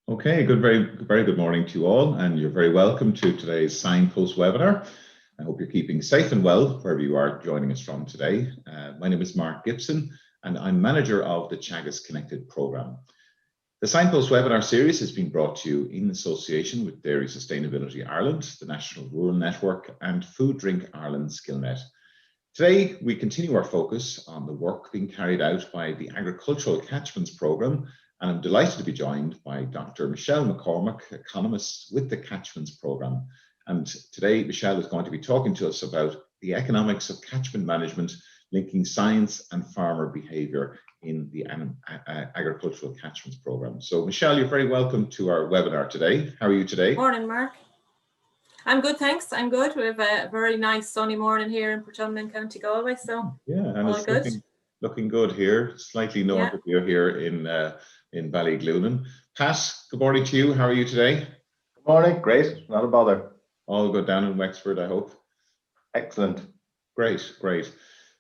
Okay, very good morning to you all, and you're very welcome to today's Signpost webinar. I hope you're keeping safe and well wherever you are joining us from today. My name is Mark Gibson, and I'm manager of the Teagasc Connected programme. The Signpost webinar series has been brought to you in association with Dairy Sustainability Ireland, the National Rural Network, and Food Drink Ireland SkillNet. Today, we continue our focus on the work being carried out by the Agricultural Catchments programme, and I'm delighted to be joined by Dr. Michelle McCormack, economist with the Catchments programme. And today, Michelle is going to be talking to us about the economics of catchment management, linking science and farmer behaviour in the Agricultural Catchments programme. So, Michelle, you're very welcome to our webinar today. How are you today? Morning, Mark. I'm good, thanks. I'm good. We have a very nice sunny morning here in Portumna, County Galway, so yeah, and all it's good. Looking good here. Slightly north of you here in Ballyglunin. Pat, good morning to you. How are you today? Good morning. Great. Not a bother. All good down in Wexford, I hope. Excellent. Great.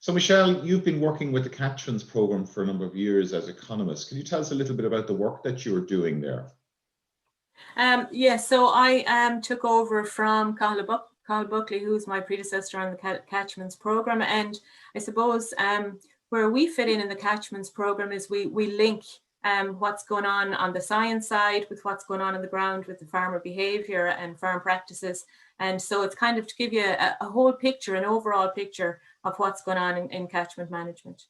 So, Michelle, you've been working with the Catchments programme for a number of years as economist. Can you tell us a little bit about the work that you're doing there? So I took over from Cathal Buckley, who's my predecessor on the Catchments programme, and I suppose where we fit in the Catchments programme is we link what's going on the science side with what's going on the ground with the farmer behaviour and farm practices, and so it's kind of to give you a whole picture, an overall picture of what's going on in catchment management.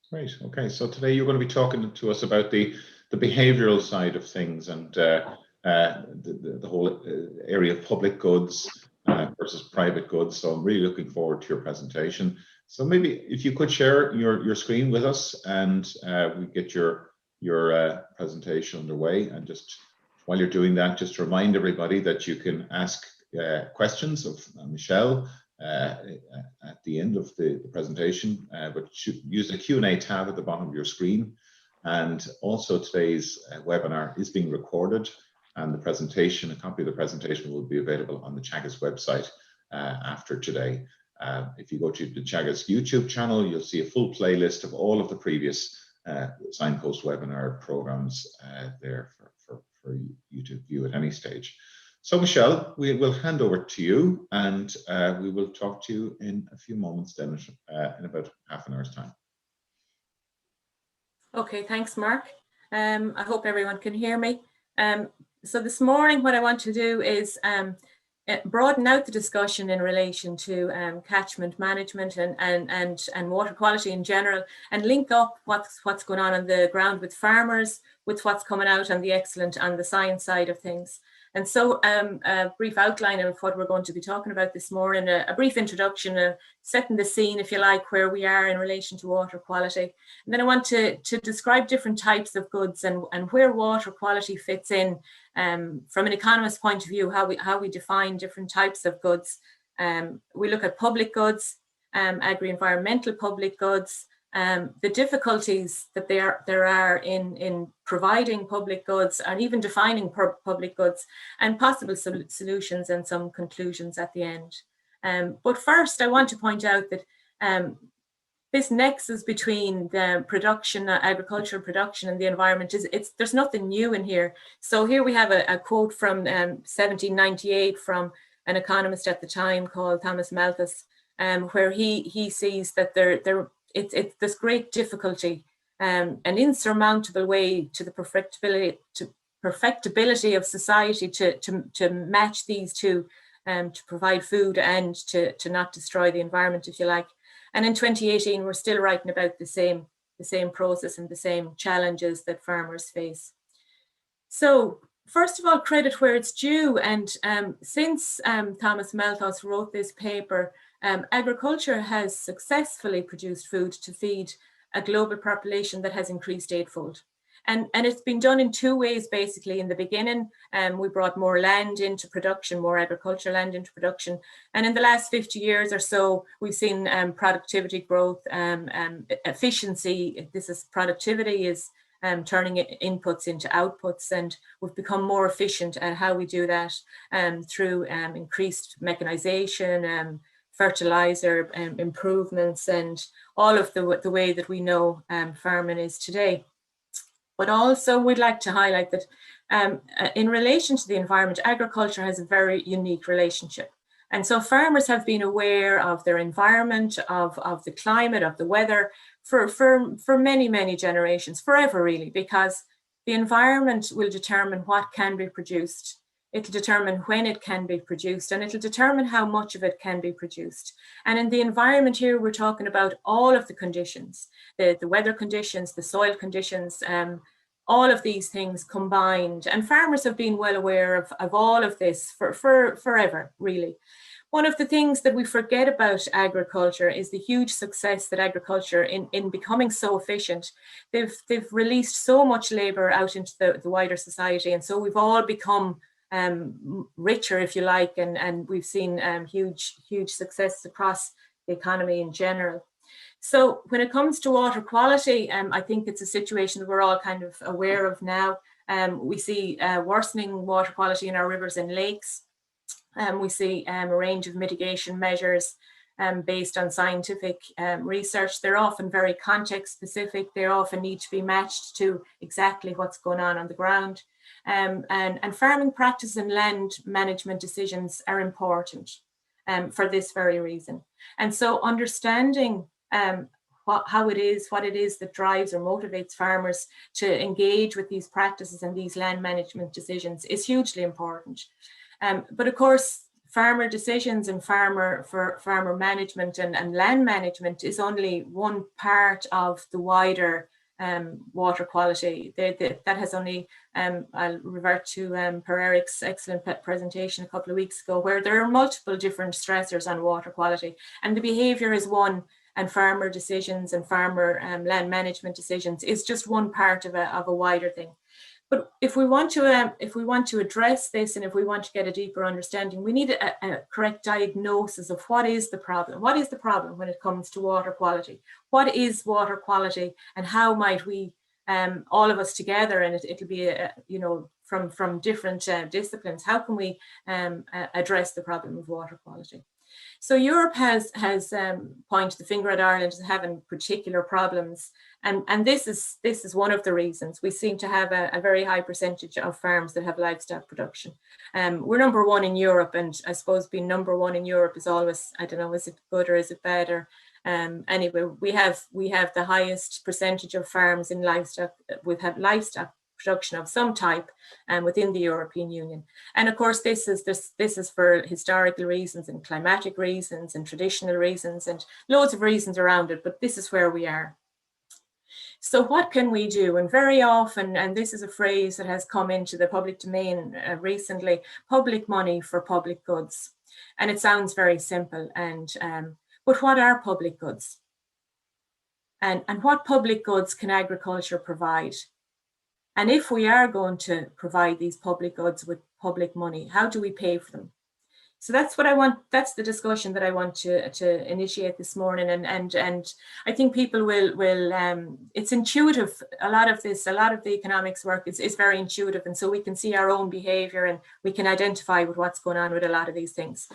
Great. Okay, so today you're going to be talking to us about the behavioural side of things and the whole area of public goods versus private goods. So I'm really looking forward to your presentation. So maybe if you could share your screen with us, and we get your presentation underway. And just while you're doing that, just remind everybody that you can ask questions of Michelle at the end of the presentation, but use the Q&A tab at the bottom of your screen. And also today's webinar is being recorded, and a copy of the presentation will be available on the Teagasc website after today. If you go to the Teagasc YouTube channel, you'll see a full playlist of all of the previous Signpost webinar programs there for you to view at any stage. So, Michelle, we will hand over to you, and we will talk to you in a few moments, then in about half an hour's time. Okay, thanks, Mark. I hope everyone can hear me. So this morning, what I want to do is broaden out the discussion in relation to catchment management and water quality in general, and link up what's going on the ground with farmers with what's coming out on the excellent on the science side of things. And so a brief outline of what we're going to be talking about this morning, a brief introduction, setting the scene, if you like, where we are in relation to water quality. And then I want to describe different types of goods and where water quality fits in from an economist's point of view, how we define different types of goods. We look at public goods, agri-environmental public goods, the difficulties that there are in providing public goods and even defining public goods, and possible solutions and some conclusions at the end. But first, I want to point out that this nexus between the production, agricultural production, and the environment there's nothing new in here. So here we have a quote from 1798 from an economist at the time called Thomas Malthus, where he sees that it's this great difficulty, an insurmountable way to the perfectibility of society to match these two, to provide food and to not destroy the environment, if you like. And in 2018, we're still writing about the same process and the same challenges that farmers face. So first of all, credit where it's due. And since Thomas Malthus wrote this paper, agriculture has successfully produced food to feed a global population that has increased eightfold. And it's been done in two ways, basically. In the beginning, we brought more land into production, more agricultural land into production. And in the last 50 years or so, we've seen productivity growth, efficiency. Productivity is turning inputs into outputs, and we've become more efficient at how we do that through increased mechanization, fertilizer improvements, and all of the way that we know farming is today. But also we'd like to highlight that in relation to the environment, agriculture has a very unique relationship. And so farmers have been aware of their environment, of the climate, of the weather for many, many generations, forever really, because the environment will determine what can be produced. It'll determine when it can be produced, and it'll determine how much of it can be produced. And in the environment here, we're talking about all of the conditions, the weather conditions, the soil conditions, all of these things combined. And farmers have been well aware of all of this for forever, really. One of the things that we forget about agriculture is the huge success that agriculture in becoming so efficient. They've released so much labor out into the wider society, and so we've all become richer, if you like, and we've seen huge success across the economy in general. So when it comes to water quality, I think it's a situation that we're all kind of aware of now. We see worsening water quality in our rivers and lakes. We see a range of mitigation measures based on scientific research. They're often very context specific. They often need to be matched to exactly what's going on the ground. And farming practice and land management decisions are important for this very reason. And so understanding what it is that drives or motivates farmers to engage with these practices and these land management decisions is hugely important. But of course, farmer decisions and farmer management and land management is only one part of the wider water quality. That has only, I'll revert to Per Eric's excellent presentation a couple of weeks ago, where there are multiple different stressors on water quality, and the behaviour is one, and farmer decisions and farmer land management decisions is just one part of a wider thing. But if we want to address this, and if we want to get a deeper understanding, we need a correct diagnosis of what is the problem. What is the problem when it comes to water quality? What is water quality, and how might we, all of us together, and it'll be from different disciplines, how can we address the problem of water quality? So Europe has pointed the finger at Ireland as having particular problems, and this is one of the reasons. We seem to have a very high percentage of farms that have livestock production. We're number one in Europe, and I suppose being number one in Europe is always, I don't know, is it good or is it bad? Or anyway, we have the highest percentage of farms in livestock. We have livestock production of some type within the European Union. And of course, this is for historical reasons and climatic reasons and traditional reasons and loads of reasons around it, but this is where we are. So what can we do? And very often, and this is a phrase that has come into the public domain recently, public money for public goods. And it sounds very simple, and but what are public goods? And what public goods can agriculture provide? And if we are going to provide these public goods with public money, how do we pay for them? So that's what I want, that's the discussion that I want to initiate this morning. And I think people will it's intuitive. A lot of the economics work is very intuitive. And so we can see our own behavior and we can identify with what's going on with a lot of these things.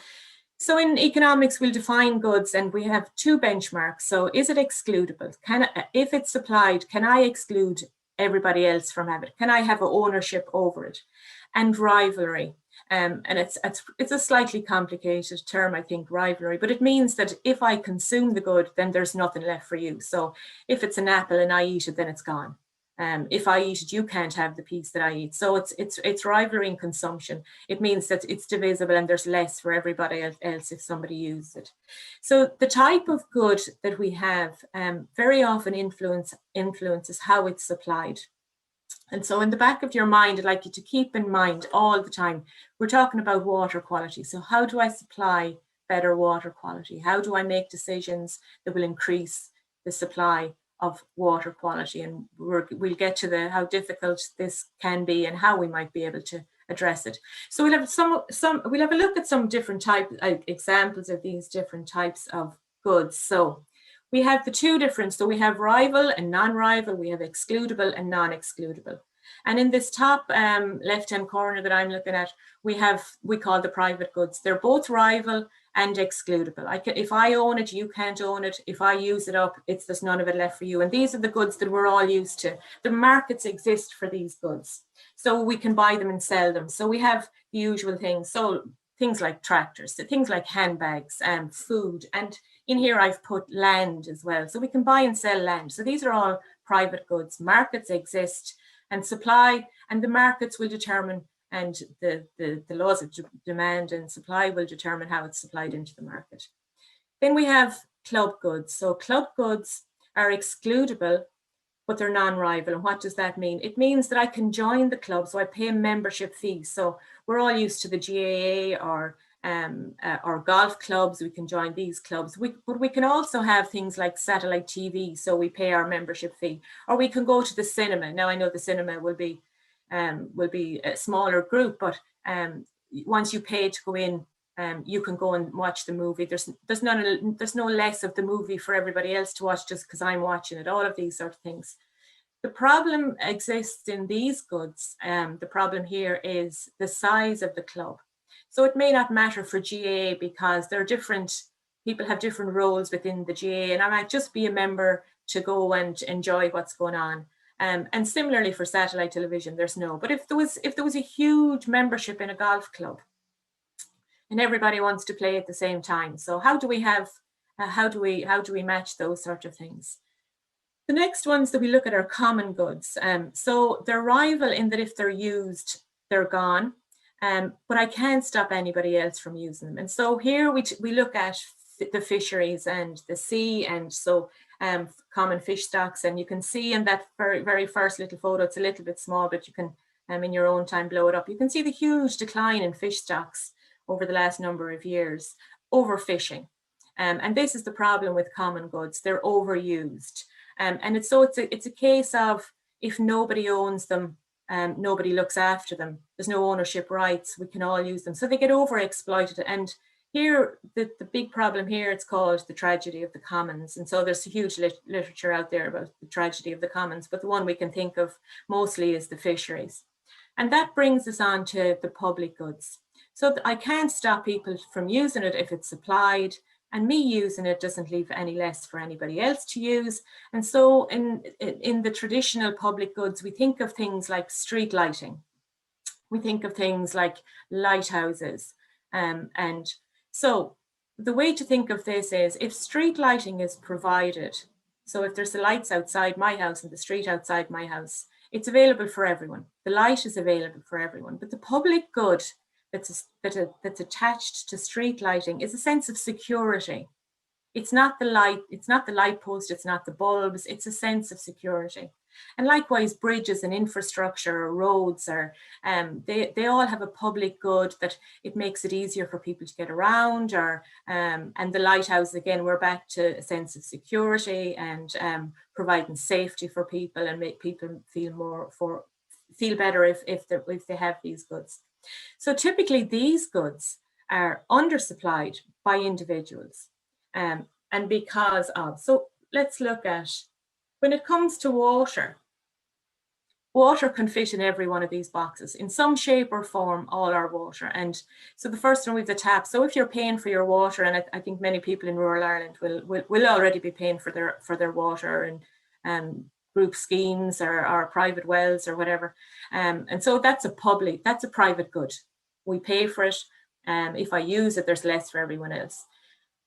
So in economics, we'll define goods, and we have two benchmarks. So is it excludable? If it's supplied, can I exclude everybody else from having it? Can I have ownership over it? And rivalry. And it's a slightly complicated term, I think, rivalry, but it means that if I consume the good, then there's nothing left for you. So if it's an apple and I eat it, then it's gone. If I eat it, you can't have the piece that I eat. So it's rivalry in consumption. It means that it's divisible and there's less for everybody else if somebody uses it. So the type of good that we have very often influences how it's supplied. And so in the back of your mind, I'd like you to keep in mind all the time, we're talking about water quality. So how do I supply better water quality? How do I make decisions that will increase the supply of water quality? And we'll get to how difficult this can be and how we might be able to address it. So we'll have a look at some different examples of these different types of goods. So we have the two different, so we have rival and non-rival, we have excludable and non-excludable. And in this top left-hand corner that I'm looking at, we call the private goods. They're both rival and excludable. If I own it, you can't own it. If I use it up, there's none of it left for you. And these are the goods that we're all used to. The markets exist for these goods, so we can buy them and sell them. So we have the usual things. So things like tractors, things like handbags, and food. And in here I've put land as well. So we can buy and sell land. So these are all private goods. Markets exist, and supply and the markets will determine, and the laws of demand and supply will determine how it's supplied into the market. Then we have club goods. So club goods are excludable, but they're non-rival. And what does that mean? It means that I can join the club, so I pay a membership fee. So we're all used to the GAA or golf clubs. We can join these clubs, but we can also have things like satellite TV, so we pay our membership fee. Or we can go to the cinema. Now I know the cinema will be a smaller group, but once you pay to go in, you can go and watch the movie. There's no less of the movie for everybody else to watch just because I'm watching it. All of these sort of things. The problem exists in these goods. The problem here is the size of the club. So it may not matter for GAA because they're different. People have different roles within the GAA, and I might just be a member to go and enjoy what's going on. And similarly for satellite television, there's no. But if there was a huge membership in a golf club, and everybody wants to play at the same time, so how do we match those sort of things? The next ones that we look at are common goods. So they're rival in that if they're used, they're gone. But I can't stop anybody else from using them. And so here we look at the fisheries and the sea, and so common fish stocks. And you can see in that very first little photo, it's a little bit small, but you can in your own time blow it up. You can see the huge decline in fish stocks over the last number of years, overfishing. And this is the problem with common goods. They're overused. And it's a case of, if nobody owns them, nobody looks after them, there's no ownership rights, we can all use them. So they get overexploited. And here, the big problem here, it's called the tragedy of the commons. And so there's a huge literature out there about the tragedy of the commons, but the one we can think of mostly is the fisheries. And that brings us on to the public goods. So I can't stop people from using it if it's supplied, and me using it doesn't leave any less for anybody else to use. And so in the traditional public goods, we think of things like street lighting. We think of things like lighthouses. And so the way to think of this is, if street lighting is provided, so if there's the lights outside my house and the street outside my house, it's available for everyone. The light is available for everyone, but the public good that's attached to street lighting is a sense of security. It's not the light, it's not the light post, it's not the bulbs, it's a sense of security. And likewise, bridges and infrastructure or roads are, they all have a public good that it makes it easier for people to get around, or and the lighthouse, again, we're back to a sense of security and providing safety for people and make people feel better if they have these goods. So typically these goods are undersupplied by individuals and because of, so let's look at, when it comes to water, water can fit in every one of these boxes in some shape or form, all our water. And so the first one, we've the tap. So if you're paying for your water, and I think many people in rural Ireland will already be paying for their water and group schemes or private wells or whatever. And so that's a private good. We pay for it. If I use it, there's less for everyone else.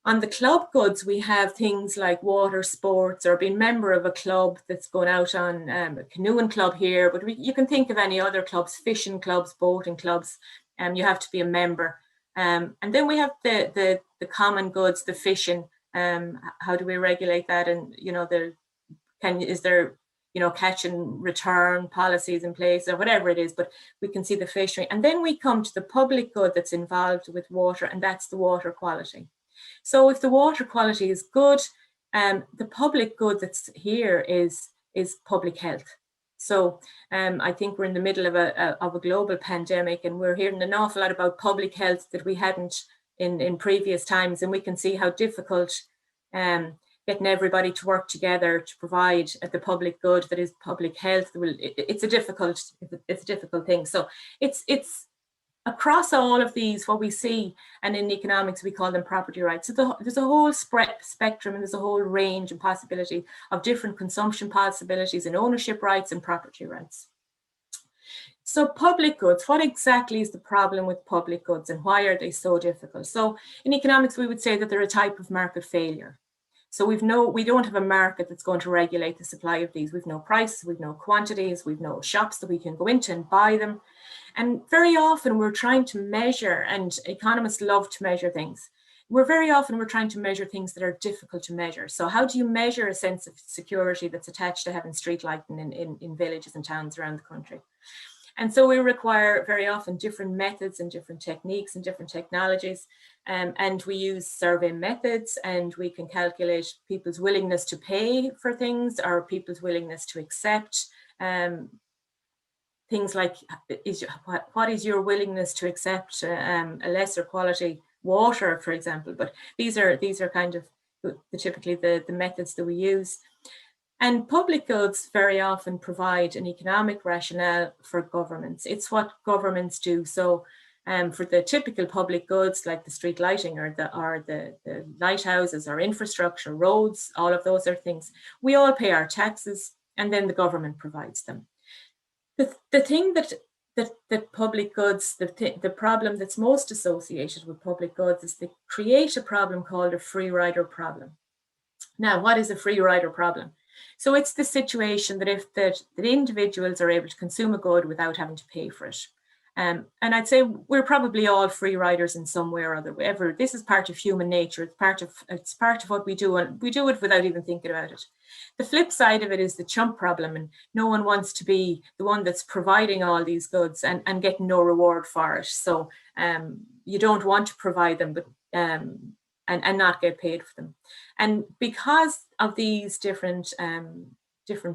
On the club goods, we have things like water sports or being member of a club that's going out on a canoeing club here, but you can think of any other clubs, fishing clubs, boating clubs, you have to be a member. And then we have the common goods, the fishing. How do we regulate that? And, is there catch and return policies in place or whatever it is, but we can see the fishery. And then we come to the public good that's involved with water, and that's the water quality. So if the water quality is good, the public good that's here is public health. So I think we're in the middle of a global pandemic, and we're hearing an awful lot about public health that we hadn't in previous times, and we can see how difficult getting everybody to work together to provide the public good that is public health. It's a difficult thing. So it's across all of these, what we see, and in economics, we call them property rights. So there's a whole spectrum, and there's a whole range and possibility of different consumption possibilities and ownership rights and property rights. So public goods, what exactly is the problem with public goods and why are they so difficult? So in economics, we would say that they're a type of market failure. So we don't have a market that's going to regulate the supply of these. We've no prices, we've no quantities, we've no shops that we can go into and buy them. And very often we're trying to measure, and economists love to measure things. We're trying to measure things that are difficult to measure. So how do you measure a sense of security that's attached to having street lighting in villages and towns around the country? And so we require very often different methods and different techniques and different technologies. And we use survey methods, and we can calculate people's willingness to pay for things or people's willingness to accept things like, what is your willingness to accept a lesser quality water, for example. But these are kind of typically the methods that we use. And public goods very often provide an economic rationale for governments. It's what governments do. So for the typical public goods like the street lighting or the lighthouses or infrastructure, roads, all of those are things. We all pay our taxes, and then the government provides them. The thing that public goods, the problem that's most associated with public goods is they create a problem called a free rider problem. Now, what is a free rider problem? So it's the situation that individuals are able to consume a good without having to pay for it. And I'd say we're probably all free riders in some way or other. This is part of human nature. It's part of what we do, and we do it without even thinking about it. The flip side of it is the chump problem, and no one wants to be the one that's providing all these goods and getting no reward for it. So you don't want to provide them, but and not get paid for them. And because of these different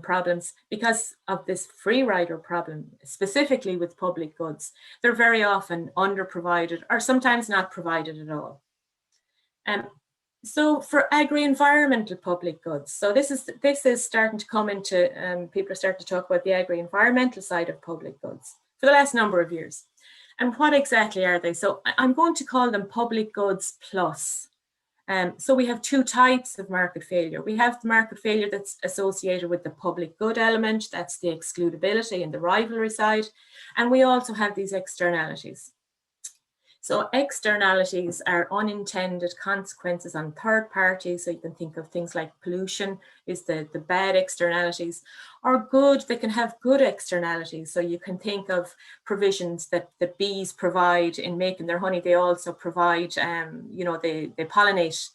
problems, because of this free rider problem, specifically with public goods, they're very often underprovided or sometimes not provided at all. So for agri-environmental public goods, so this is starting to come into, people are starting to talk about the agri-environmental side of public goods for the last number of years. And what exactly are they? So I'm going to call them public goods plus. So we have two types of market failure. We have the market failure that's associated with the public good element, that's the excludability and the rivalry side. And we also have these externalities. So externalities are unintended consequences on third parties. So you can think of things like pollution is the bad externalities, or good, they can have good externalities. So you can think of provisions that the bees provide in making their honey. They also provide, they pollinate.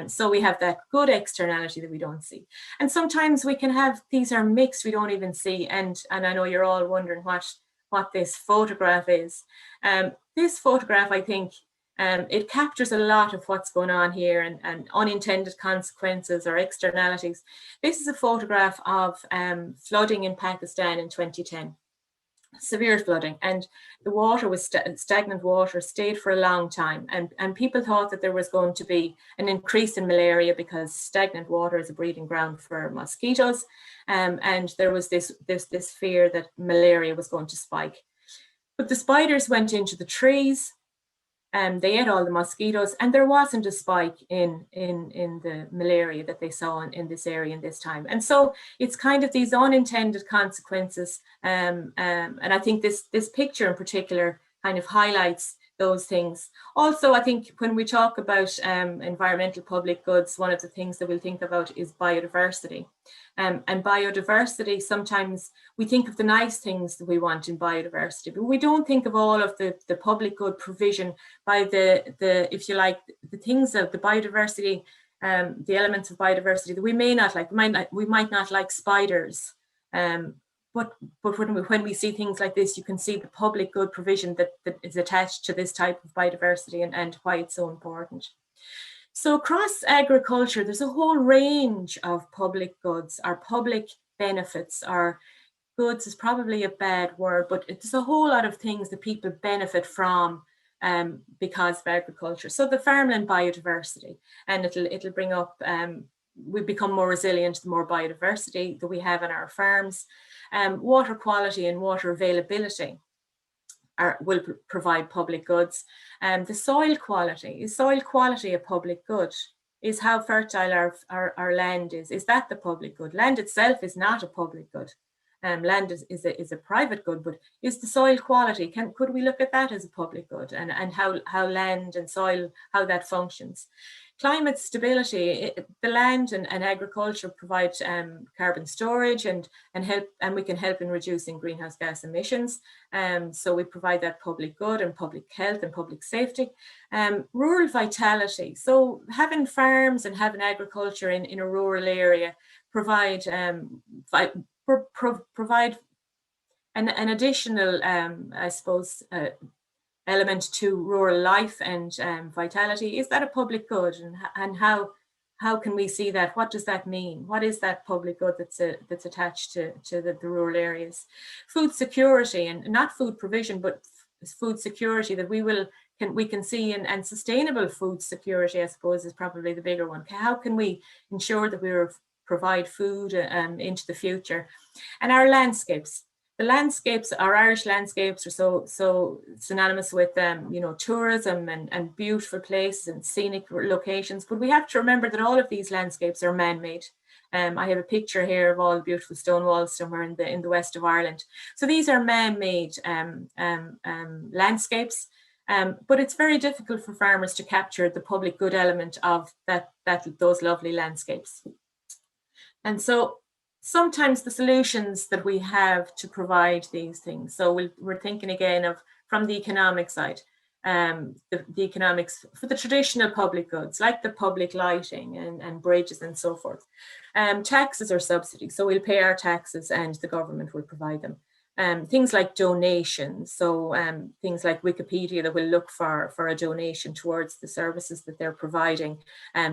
So we have that good externality that we don't see. And sometimes we can have, these are mixed, we don't even see. And I know you're all wondering what this photograph is. This photograph, I think, it captures a lot of what's going on here and unintended consequences or externalities. This is a photograph of flooding in Pakistan in 2010. Severe flooding, and the water was stagnant water, stayed for a long time, and people thought that there was going to be an increase in malaria because stagnant water is a breeding ground for mosquitoes, and there was this fear that malaria was going to spike. But the spiders went into the trees, and they ate all the mosquitoes, and there wasn't a spike in the malaria that they saw in this area in this time. And so it's kind of these unintended consequences. And I think this picture in particular kind of highlights those things. Also, I think when we talk about environmental public goods, one of the things that we'll think about is biodiversity. And biodiversity, sometimes we think of the nice things that we want in biodiversity, but we don't think of all of the public good provision by the if you like, the things of the biodiversity, the elements of biodiversity that we may not like. We might not like spiders, but when we see things like this, you can see the public good provision that is attached to this type of biodiversity and why it's so important. So across agriculture, there's a whole range of public goods, or public benefits, or goods is probably a bad word, but it's a whole lot of things that people benefit from because of agriculture. So the farmland biodiversity, and it'll bring up, we become more resilient the more biodiversity that we have in our farms. Water quality and water availability. will provide public goods. The soil quality, is soil quality a public good? Is how fertile our land is. Is that the public good? Land itself is not a public good. Land is a private good, but is the soil quality, could we look at that as a public good, and how land and soil, how that functions? Climate stability, the land and agriculture provide carbon storage and we can help in reducing greenhouse gas emissions. So we provide that public good and public health and public safety. Rural vitality, so having farms and having agriculture in a rural area provide provide an additional, I suppose, element to rural life and vitality. Is that a public good, and how can we see that? What does that mean? What is that public good that's attached to the rural areas? Food security, and not food provision, but food security that we can see, and sustainable food security, I suppose, is probably the bigger one. How can we ensure that we provide food into the future? And our landscapes. The landscapes, our Irish landscapes, are so synonymous with tourism and beautiful places and scenic locations. But we have to remember that all of these landscapes are man-made. I have a picture here of all the beautiful stone walls somewhere in the west of Ireland. So these are man-made landscapes. But it's very difficult for farmers to capture the public good element of those lovely landscapes. And so sometimes the solutions that we have to provide these things. So we're thinking again from the economic side, the economics for the traditional public goods, like the public lighting and bridges and so forth. Taxes or subsidies. So we'll pay our taxes and the government will provide them. Things like donations, so things like Wikipedia that will look for a donation towards the services that they're providing.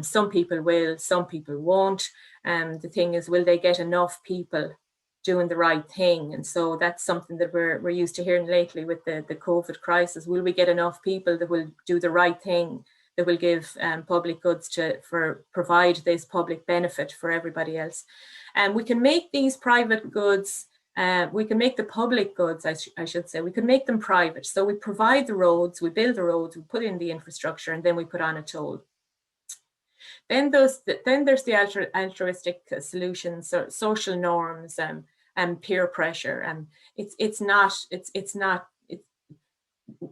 Some people will, some people won't. The thing is, will they get enough people doing the right thing? And so that's something that we're used to hearing lately with the COVID crisis. Will we get enough people that will do the right thing, that will give public goods provide this public benefit for everybody else? And we can make these private goods, we can make the public goods, I should say, we can make them private. So we provide the roads, we build the roads, we put in the infrastructure, and then we put on a toll. Then there's the altruistic solutions, or social norms, and peer pressure.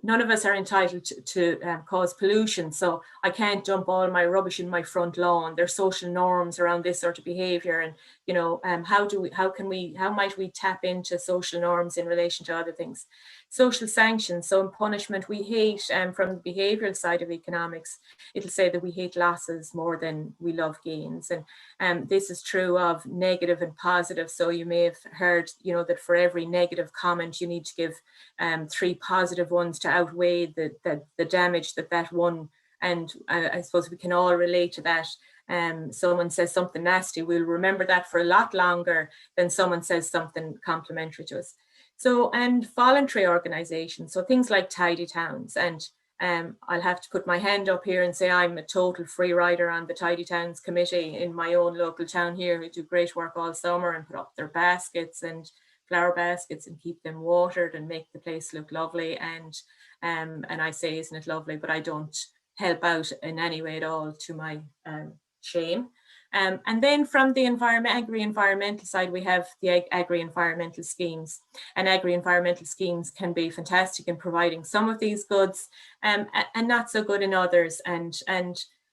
None of us are entitled to cause pollution, so I can't dump all my rubbish in my front lawn. There's social norms around this sort of behaviour, and how might we tap into social norms in relation to other things? Social sanctions, so in punishment, we hate, from the behavioural side of economics, it'll say that we hate losses more than we love gains, and this is true of negative and positive. So you may have heard, that for every negative comment, you need to give 3 positive ones to outweigh the damage that one. And I suppose we can all relate to that. Someone says something nasty, we'll remember that for a lot longer than someone says something complimentary to us. So, and voluntary organisations, so things like Tidy Towns, and I'll have to put my hand up here and say I'm a total free rider on the Tidy Towns committee in my own local town here, who do great work all summer and put up their baskets and flower baskets and keep them watered and make the place look lovely. And I say, isn't it lovely? But I don't help out in any way at all, to my shame. And then from the agri-environmental side, we have the agri-environmental schemes. And agri-environmental schemes can be fantastic in providing some of these goods, and not so good in others. And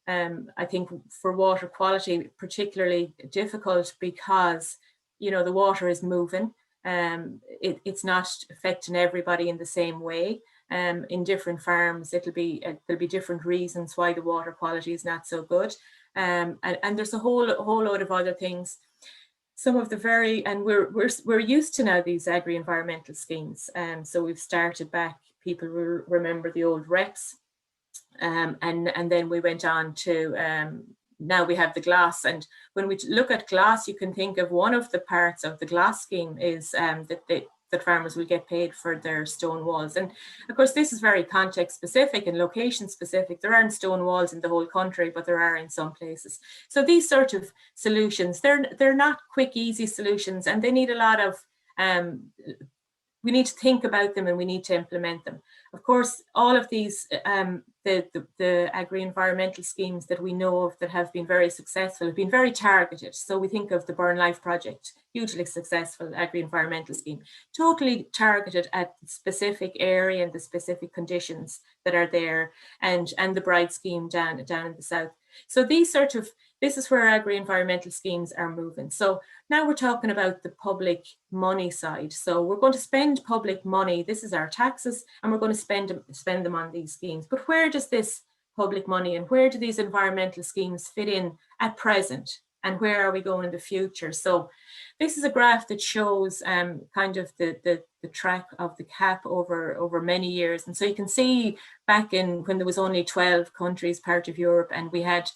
I think for water quality, particularly difficult, because the water is moving. It's not affecting everybody in the same way. In different farms, there'll be different reasons why the water quality is not so good. And there's a whole load of other things. Some of the and we're used to now these agri-environmental schemes. So we've started back, people remember the old reps, and then we went on to, now we have the glass. And when we look at glass, you can think of one of the parts of the glass scheme is that farmers will get paid for their stone walls. And of course, this is very context specific and location specific. There aren't stone walls in the whole country, but there are in some places. So these sort of solutions, they're not quick, easy solutions, and they need a lot of, we need to think about them and we need to implement them. Of course, all of these, the agri-environmental schemes that we know of that have been very successful have been very targeted. So we think of the Burn Life project, hugely successful agri-environmental scheme, totally targeted at the specific area and the specific conditions that are there, and the Bright scheme down in the south. So these this is where agri-environmental schemes are moving. So now we're talking about the public money side. So we're going to spend public money. This is our taxes, and we're going to spend them on these schemes. But where does this public money and where do these environmental schemes fit in at present? And where are we going in the future? So this is a graph that shows kind of the track of the CAP over many years. And so you can see back in when there was only 12 countries part of Europe, and we had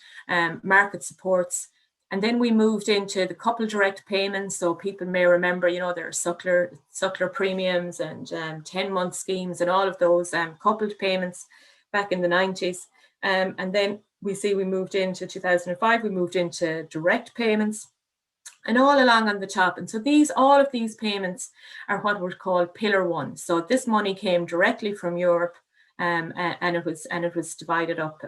market supports. And then we moved into the coupled direct payments. So people may remember, you know, there are suckler premiums and 10-month schemes and all of those coupled payments back in the 90s. And then we see we moved into 2005, we moved into direct payments and all along on the top. And so all of these payments are what were called Pillar 1. So this money came directly from Europe and it was divided up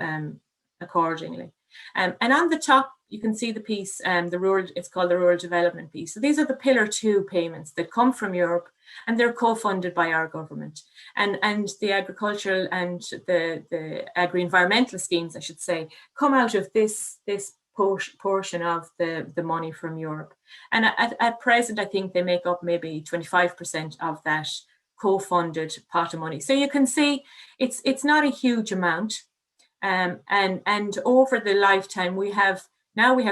accordingly. And on the top, you can see the piece, it's called the rural development piece. So these are the Pillar 2 payments that come from Europe, and they're co-funded by our government. And the agricultural and the agri-environmental schemes, I should say, come out of this portion of the money from Europe. And at present, I think they make up maybe 25% of that co-funded pot of money. So you can see it's not a huge amount. And over the lifetime, we have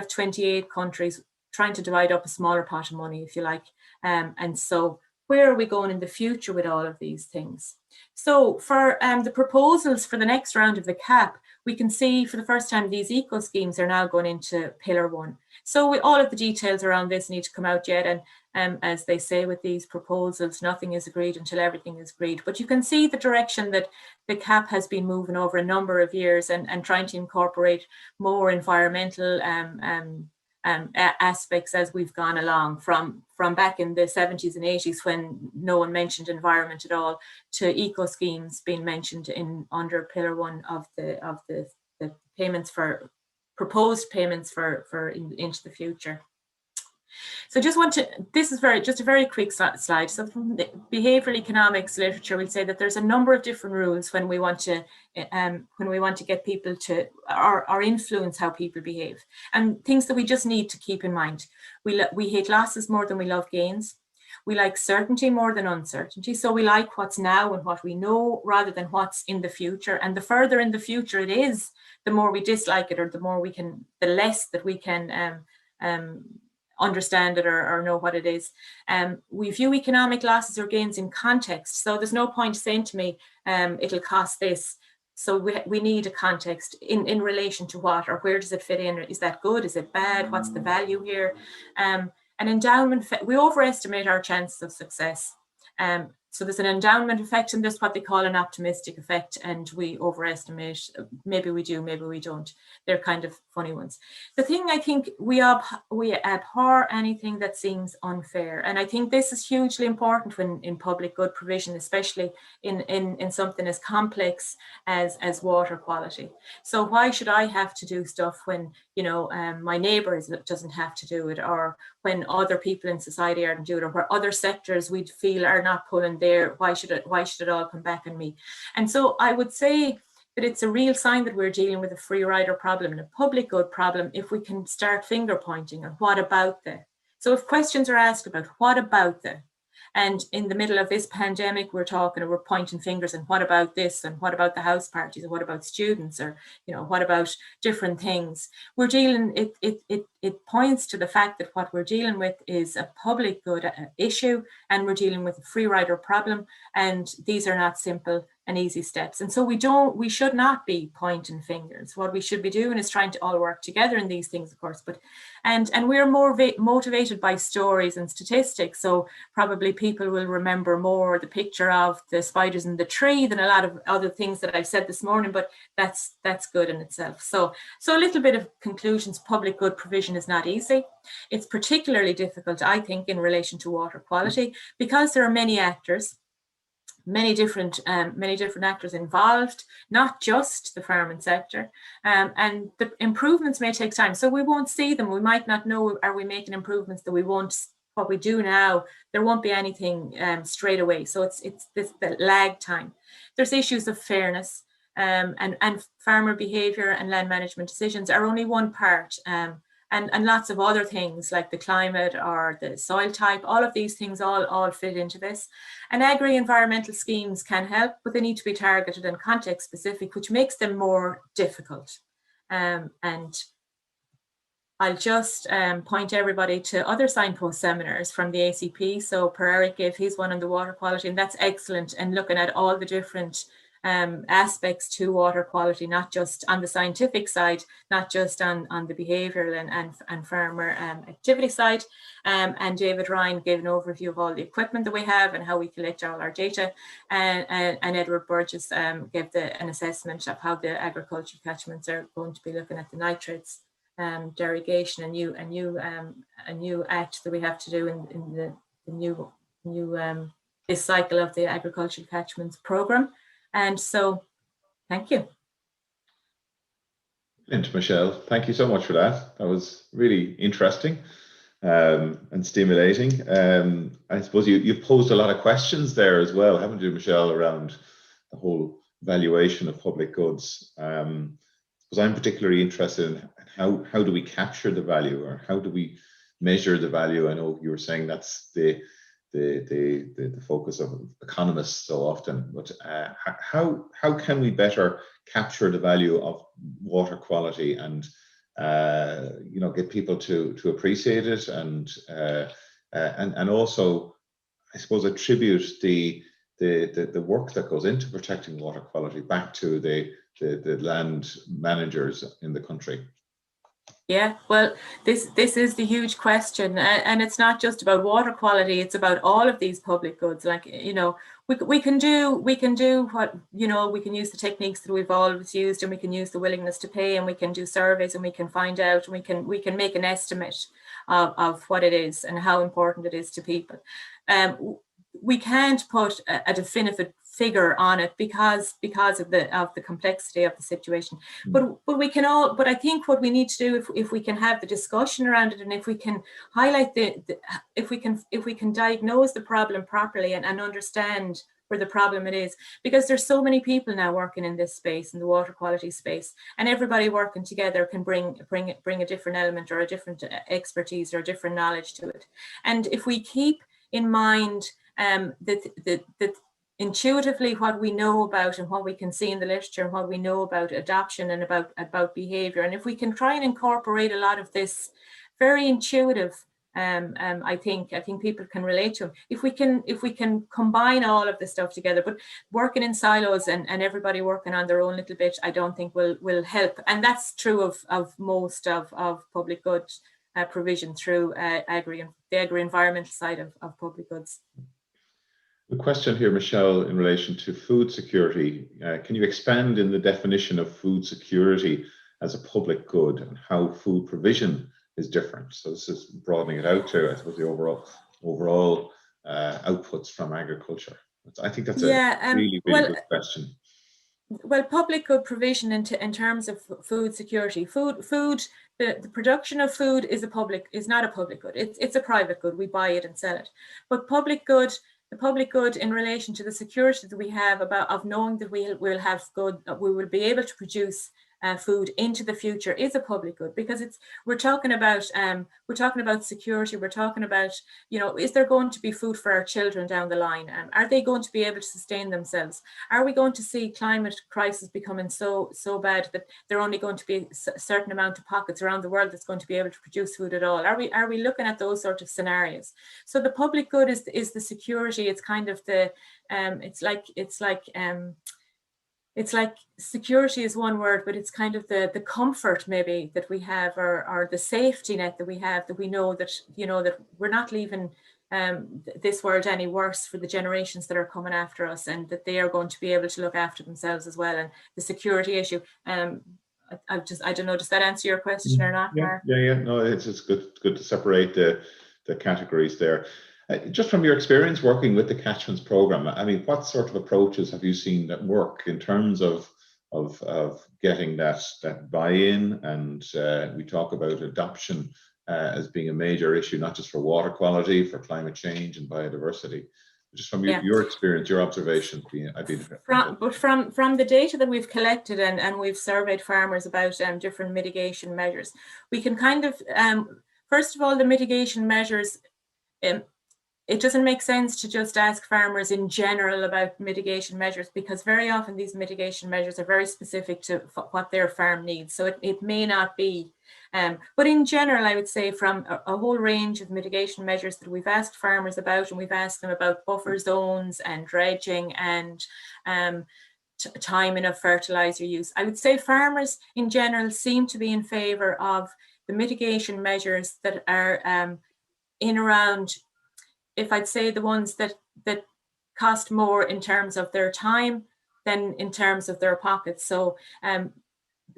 28 countries trying to divide up a smaller pot of money, if you like. And so where are we going in the future with all of these things? So for the proposals for the next round of the CAP, we can see for the first time these eco schemes are now going into Pillar 1. So all of the details around this need to come out yet. And as they say with these proposals, nothing is agreed until everything is agreed. But you can see the direction that the CAP has been moving over a number of years and trying to incorporate more environmental aspects as we've gone along from back in the 70s and 80s when no one mentioned environment at all, to eco schemes being mentioned under Pillar 1 of the payments for proposed payments for into the future. So this is just a very quick slide. So from the behavioural economics literature, we'll say that there's a number of different rules when we want to get people to or influence how people behave, and things that we just need to keep in mind. We hate losses more than we love gains. We like certainty more than uncertainty. So we like what's now and what we know rather than what's in the future. And the further in the future it is, the more we dislike it, or the less that we can understand it or know what it is. We view economic losses or gains in context. So there's no point saying to me, it'll cost this. So we need a context in relation to what, or where does it fit in? Is that good? Is it bad? What's the value here? An endowment, we overestimate our chances of success. So there's an endowment effect, and there's what they call an optimistic effect, and we overestimate. Maybe we do, maybe we don't. They're kind of funny ones. The thing, I think, we abhor anything that seems unfair, and I think this is hugely important when in public good provision, especially in something as complex as water quality. So why should I have to do stuff when my neighbour doesn't have to do it, or when other people in society aren't doing it, or where other sectors we'd feel are not pulling there? Why should it all come back on me? And so I would say that it's a real sign that we're dealing with a free rider problem and a public good problem if we can start finger pointing and what about the. So if questions are asked about what about the, and in the middle of this pandemic, we're pointing fingers and what about this, and what about the house parties, and what about students, or what about different things. We're dealing. It points to the fact that what we're dealing with is a public good issue, and we're dealing with a free rider problem, and these are not simple and easy steps. And so we should not be pointing fingers. What we should be doing is trying to all work together in these things, of course, and we're more motivated by stories and statistics. So probably people will remember more the picture of the spiders in the tree than a lot of other things that I've said this morning, but that's good in itself. So a little bit of conclusions. Public good provision is not easy. It's particularly difficult, I think, in relation to water quality, because there are many actors. many different actors involved, not just the farming sector, and the improvements may take time. So we won't see them. We might not know, are we making improvements that we won't, what we do now, there won't be anything straight away. So it's the lag time. There's issues of fairness, and farmer behaviour and land management decisions are only one part. And lots of other things like the climate or the soil type, all of these things all fit into this. And agri-environmental schemes can help, but they need to be targeted and context specific, which makes them more difficult. And I'll just point everybody to other signpost seminars from the ACP. So Per Eric gave his one on the water quality, and that's excellent, and looking at all the different aspects to water quality, not just on the scientific side, not just on the behavioural and farmer activity side. And David Ryan gave an overview of all the equipment that we have and how we collect all our data. And Edward Burgess gave an assessment of how the agriculture catchments are going to be looking at the nitrates, derogation, a new act that we have to do in the new this cycle of the agricultural catchments programme. And so, thank you. Brilliant, Michelle. Thank you so much for that. That was really interesting and stimulating. I suppose you've posed a lot of questions there as well, haven't you, Michelle, around the whole valuation of public goods. Because I'm particularly interested in how do we capture the value, or how do we measure the value? I know you were saying that's the focus of economists so often, but how can we better capture the value of water quality and get people to appreciate it, and also, I suppose, attribute the work that goes into protecting water quality back to the land managers in the country? Yeah, well, this is the huge question, and it's not just about water quality, it's about all of these public goods. Like, we can do what, we can use the techniques that we've always used, and we can use the willingness to pay, and we can do surveys, and we can find out, and we can make an estimate of what it is and how important it is to people. We can't put a definitive figure on it because of the complexity of the situation. But we can all. But I think what we need to do, if we can have the discussion around it, and if we can highlight if we can diagnose the problem properly and understand where the problem it is, because there's so many people now working in this space, in the water quality space, and everybody working together can bring a different element or a different expertise or a different knowledge to it. And if we keep in mind that intuitively what we know about and what we can see in the literature and what we know about adoption and about behavior, and if we can try and incorporate a lot of this very intuitive, I think people can relate to them. If we can combine all of this stuff together, but working in silos and everybody working on their own little bit, I don't think will help. And that's true of most of public good provision through the agri-environmental side of public goods. The question here, Michelle, in relation to food security, can you expand in the definition of food security as a public good and how food provision is different? So this is broadening it out to, I suppose, the overall outputs from agriculture. I think that's a really good question. Well, public good provision in terms of food security, the production of food is not a public good. It's a private good. We buy it and sell it. But the public good in relation to the security that we have of knowing that we will be able to produce food into the future is a public good, because we're talking about security. We're talking about, is there going to be food for our children down the line? Are they going to be able to sustain themselves? Are we going to see climate crisis becoming so bad that there are only going to be a certain amount of pockets around the world that's going to be able to produce food at all? Are we looking at those sort of scenarios? So the public good is the security. It's kind of it's like security is one word, but it's kind of the comfort maybe that we have, or the safety net that we have, that we know that, that we're not leaving this world any worse for the generations that are coming after us, and that they are going to be able to look after themselves as well. And the security issue, I don't know, does that answer your question or not, Mark? Yeah. No, it's good to separate the categories there. Just from your experience working with the catchments program, I mean, what sort of approaches have you seen that work in terms of getting that buy-in? And we talk about adoption as being a major issue, not just for water quality, for climate change and biodiversity. Just from your experience, your observations, I'd be interested. But from the data that we've collected and we've surveyed farmers about different mitigation measures, we can kind of, first of all, the mitigation measures, it doesn't make sense to just ask farmers in general about mitigation measures, because very often these mitigation measures are very specific to what their farm needs. So it may not be, but in general, I would say from a whole range of mitigation measures that we've asked farmers about, and we've asked them about buffer zones and dredging and timing of fertilizer use, I would say farmers in general seem to be in favor of the mitigation measures that are in around, if I'd say the ones that cost more in terms of their time than in terms of their pockets. So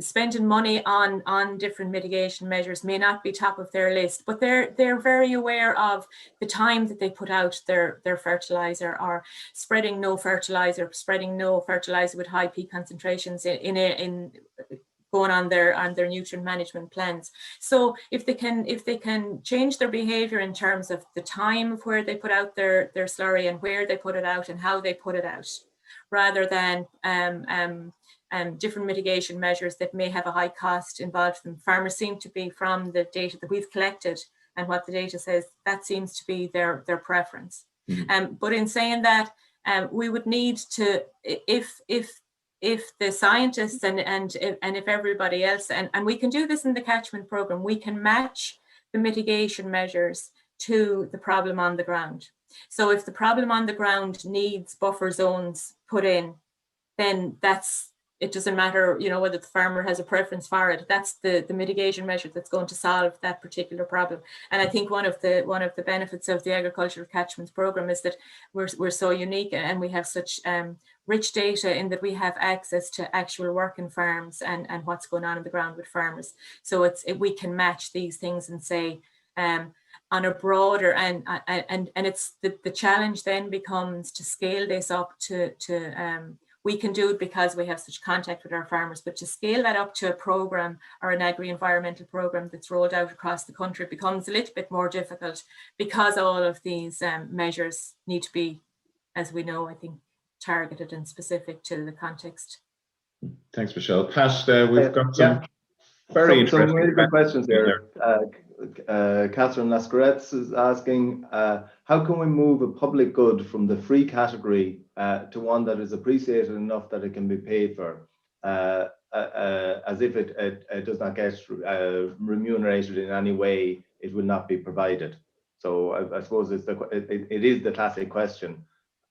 spending money on different mitigation measures may not be top of their list, but they're very aware of the time that they put out their fertilizer, or spreading no fertilizer with high peak concentrations in going on their nutrient management plans. So if they can change their behavior in terms of the time of where they put out their slurry and where they put it out and how they put it out, rather than different mitigation measures that may have a high cost involved in them. Farmers seem to be, from the data that we've collected and what the data says, that seems to be their preference. Mm-hmm. But in saying that, we would need to, if the scientists and if everybody else, and we can do this in the catchment program, we can match the mitigation measures to the problem on the ground. So if the problem on the ground needs buffer zones put in, then it doesn't matter, whether the farmer has a preference for it. That's the mitigation measure that's going to solve that particular problem. And I think one of the benefits of the agricultural catchments program is that we're so unique, and we have such rich data in that we have access to actual working farms and what's going on the ground with farmers. So we can match these things and say, on a broader, and it's the challenge then becomes to scale this up to we can do it because we have such contact with our farmers, but to scale that up to a program or an agri-environmental program that's rolled out across the country becomes a little bit more difficult, because all of these measures need to be, as we know, I think, targeted and specific to the context. Thanks, Michelle. Pat, we've got some very interesting some really good questions here. Catherine Lascaretz is asking, how can we move a public good from the free category to one that is appreciated enough that it can be paid for, as if it does not get remunerated in any way, it will not be provided. So I suppose it is the classic question: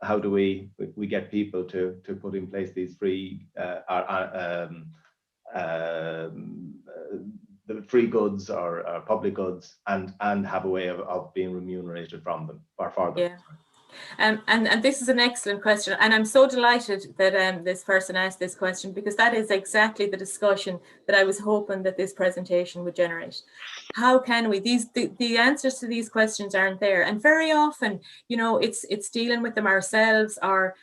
how do we get people to put in place these free the free goods or public goods and have a way of being remunerated from them or for them? Yeah. And this is an excellent question, and I'm so delighted that this person asked this question, because that is exactly the discussion that I was hoping that this presentation would generate. How can we, the answers to these questions aren't there, and very often, it's dealing with them ourselves, or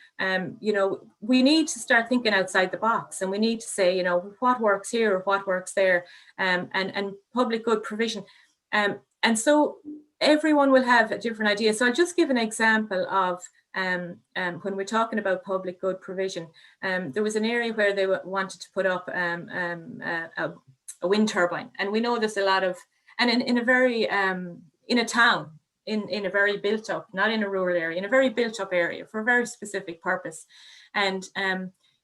we need to start thinking outside the box, and we need to say, what works here, what works there, and public good provision, and so everyone will have a different idea. So I'll just give an example of when we're talking about public good provision. There was an area where they wanted to put up a wind turbine, and we know there's a lot of, and in a very in a town, in a very built up, not in a rural area, in a very built up area for a very specific purpose. And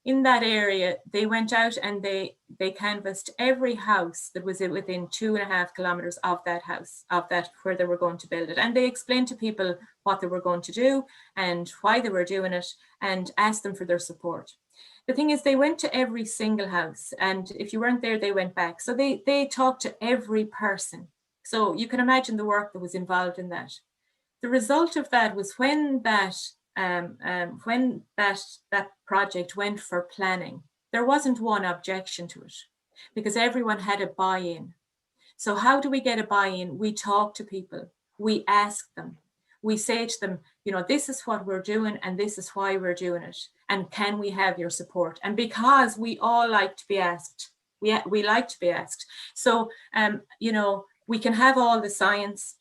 in that area, they went out and they canvassed every house that was within 2.5 kilometers of that house, where they were going to build it. And they explained to people what they were going to do and why they were doing it, and asked them for their support. The thing is, they went to every single house, and if you weren't there, they went back. So they talked to every person. So you can imagine the work that was involved in that. The result of that was when that project went for planning, there wasn't one objection to it, because everyone had a buy-in. So how do we get a buy-in? We talk to people, we ask them, we say to them, you know, this is what we're doing and this is why we're doing it. And can we have your support? And because we all like to be asked, we like to be asked. So, you know, we can have all the science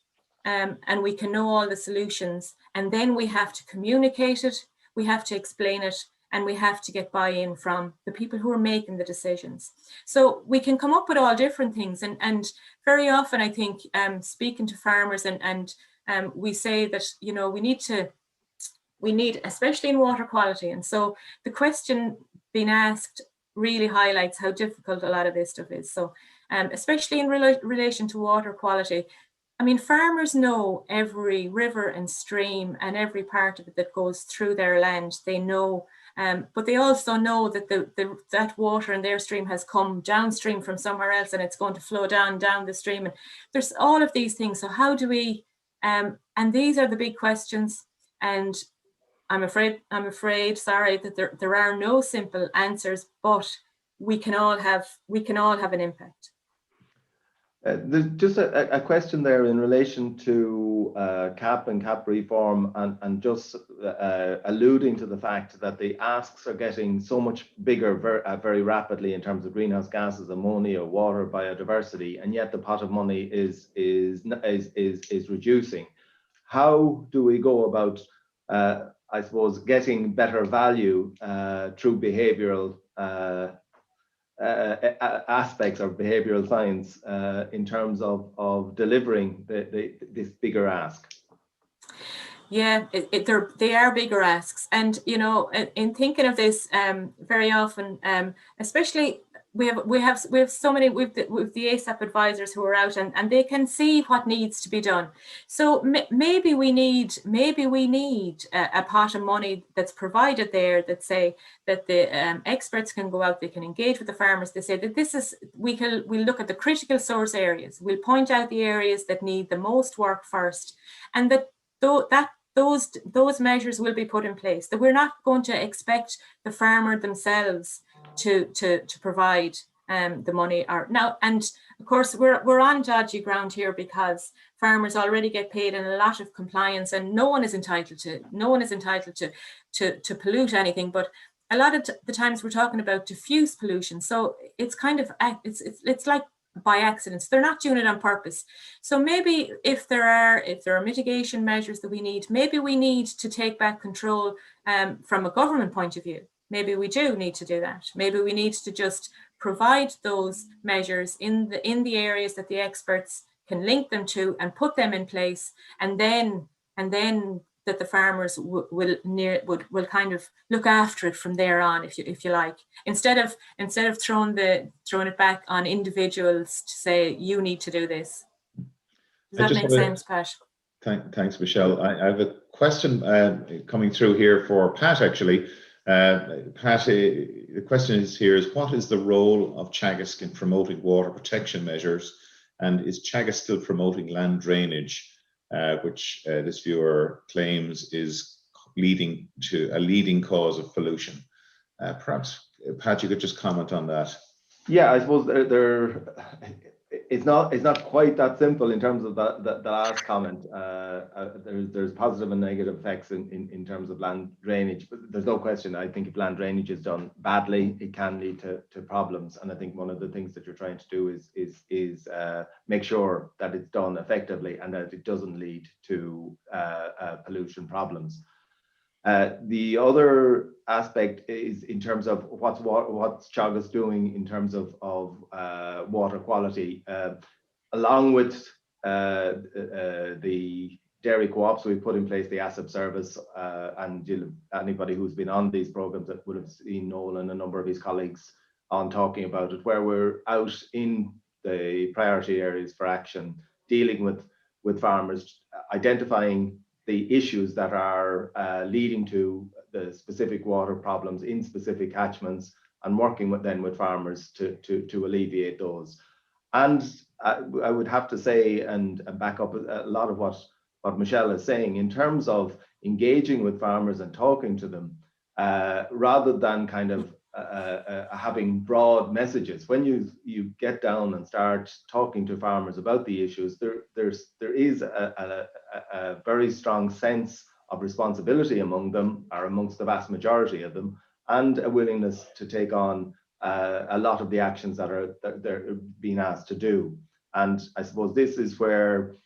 and we can know all the solutions, and then we have to communicate it, we have to explain it, and we have to get buy-in from the people who are making the decisions. So we can come up with all different things. And very often, I think, speaking to farmers and we say that, you know, we need, especially in water quality. And so the question being asked really highlights how difficult a lot of this stuff is. So especially in relation to water quality, I mean, farmers know every river and stream and every part of it that goes through their land. They know, but they also know that that water in their stream has come downstream from somewhere else, and it's going to flow down the stream. And there's all of these things. So how do we? And these are the big questions. And I'm afraid, sorry, that there are no simple answers, but we can all have an impact. There's just a question there in relation to CAP and CAP reform, and just alluding to the fact that the asks are getting so much bigger very rapidly in terms of greenhouse gases, ammonia, water, biodiversity, and yet the pot of money is reducing. How do we go about, I suppose, getting better value through behavioural aspects of behavioural science in terms of delivering this bigger ask? Yeah, they are bigger asks. And, you know, in thinking of this, very often, especially we have so many with the ACP advisors who are out, and they can see what needs to be done. So maybe we need a pot of money that's provided there that say that the experts can go out, they can engage with the farmers. They say that this is, we'll look at the critical source areas. We'll point out the areas that need the most work first, and those measures will be put in place. That we're not going to expect the farmer themselves to provide the money now. And of course, we're on dodgy ground here, because farmers already get paid in a lot of compliance, and no one is entitled to pollute anything. But a lot of the times we're talking about diffuse pollution, so it's kind of it's like by accidents. They're not doing it on purpose. So maybe if there are mitigation measures that we need, maybe we need to take back control from a government point of view. Maybe we do need to do that. Maybe we need to just provide those measures in the areas that the experts can link them to and put them in place, and then that the farmers will kind of look after it from there on, if you like, instead of throwing it back on individuals to say you need to do this. Does that make sense, Pat? Thanks, Michelle. I have a question coming through here for Pat, actually. Pat, the question is what is the role of Teagasc in promoting water protection measures, and is Teagasc still promoting land drainage, which this viewer claims is leading to a leading cause of pollution? Perhaps, Pat, you could just comment on that. Yeah, I suppose it's not quite that simple in terms of the last comment. There's positive and negative effects in terms of land drainage, but there's no question. I think if land drainage is done badly, it can lead to problems. And I think one of the things that you're trying to do is make sure that it's done effectively and that it doesn't lead to pollution problems. The other aspect is in terms of what's Teagasc doing in terms of water quality, along with the dairy co-ops. We've put in place the ACP service, and anybody who's been on these programs that would have seen Noel and a number of his colleagues on talking about it, where we're out in the priority areas for action, dealing with farmers, identifying the issues that are leading to the specific water problems in specific catchments, and working with farmers to alleviate those. And I would have to say, and back up a lot of what Michelle is saying, in terms of engaging with farmers and talking to them, rather than kind of having broad messages. When you get down and start talking to farmers about the issues, there is a very strong sense of responsibility among them, or amongst the vast majority of them, and a willingness to take on a lot of the actions that they're being asked to do. And I suppose this is where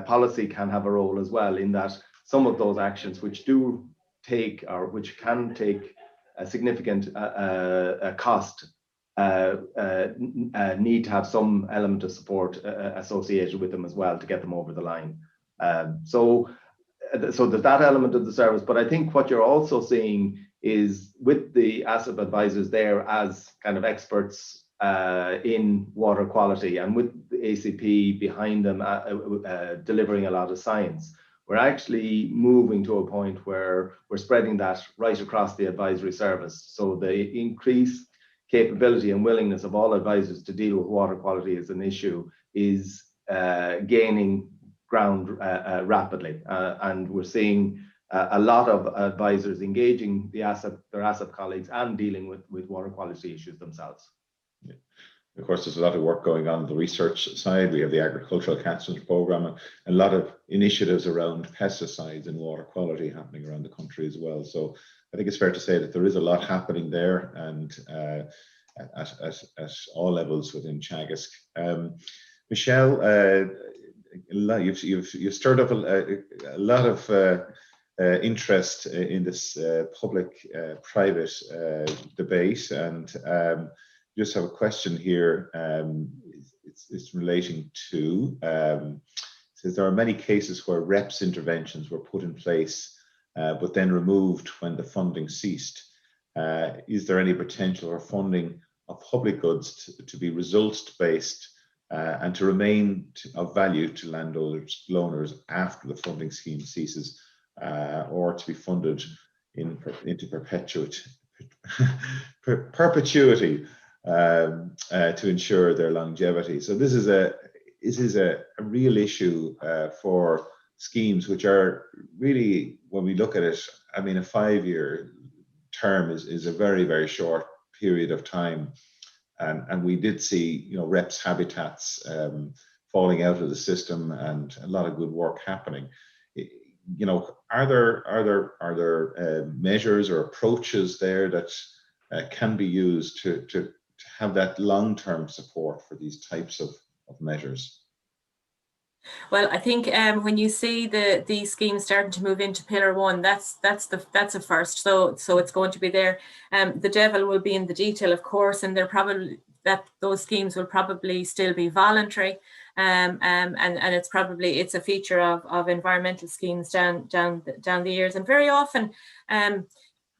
policy can have a role as well, in that some of those actions which do take, or which can take a significant cost, need to have some element of support associated with them as well to get them over the line. So there's that element of the service. But I think what you're also seeing is, with the ACP advisors there as kind of experts in water quality, and with the ACP behind them delivering a lot of science, we're actually moving to a point where we're spreading that right across the advisory service. So the increased capability and willingness of all advisors to deal with water quality as an issue is gaining ground rapidly. And we're seeing a lot of advisors engaging their ACP colleagues and dealing with water quality issues themselves. Yeah. Of course, there's a lot of work going on the research side. We have the agricultural catchment program, and a lot of initiatives around pesticides and water quality happening around the country as well. So I think it's fair to say that there is a lot happening there, and at all levels within Teagasc. Michelle, you've stirred up a lot of interest in this public-private debate, and just have a question here. It's relating to, says there are many cases where reps interventions were put in place but then removed when the funding ceased. Is there any potential for funding of public goods to be results-based and to remain of value to landowners after the funding scheme ceases, or to be funded into perpetuity to ensure their longevity? So this is a real issue for schemes which are really, when we look at it, I mean, a 5-year term is a very, very short period of time, and we did see, you know, reps habitats falling out of the system, and a lot of good work happening. You know, are there measures or approaches there that can be used to have that long-term support for these types of measures? Well, I think when you see these schemes starting to move into Pillar 1, that's a first. So it's going to be there. The devil will be in the detail, of course, and those schemes will probably still be voluntary, and it's a feature of environmental schemes down the years. And very often,